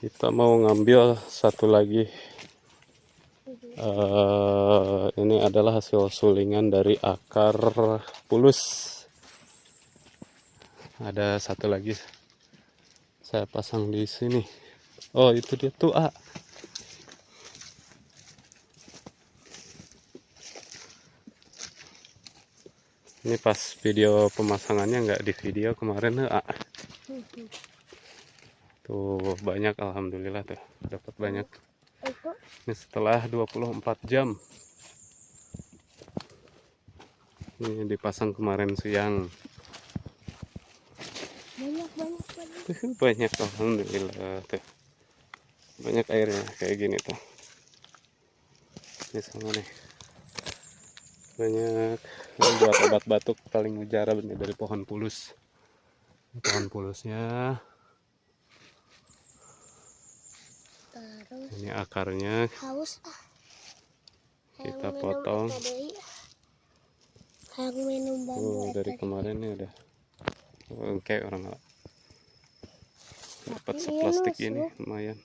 Kita mau ngambil satu lagi. Ini adalah hasil sulingan dari akar pulus. Ada satu lagi saya pasang di sini. Oh, itu dia tuh, A. Ini pas video pemasangannya nggak di video kemarin, A. Tuh banyak, alhamdulillah tuh dapat banyak. Ini setelah 24 jam. Ini dipasang kemarin siang. Banyak alhamdulillah tuh. Banyak airnya kayak gini tuh. Ini sama nih. Banyak. Ini buat obat batuk paling mujarab ini dari pohon pulus. Pohon pulusnya. Ini akarnya kita potong. Dari kemarin ini udah kayak orang dapat seplastik ini lumayan.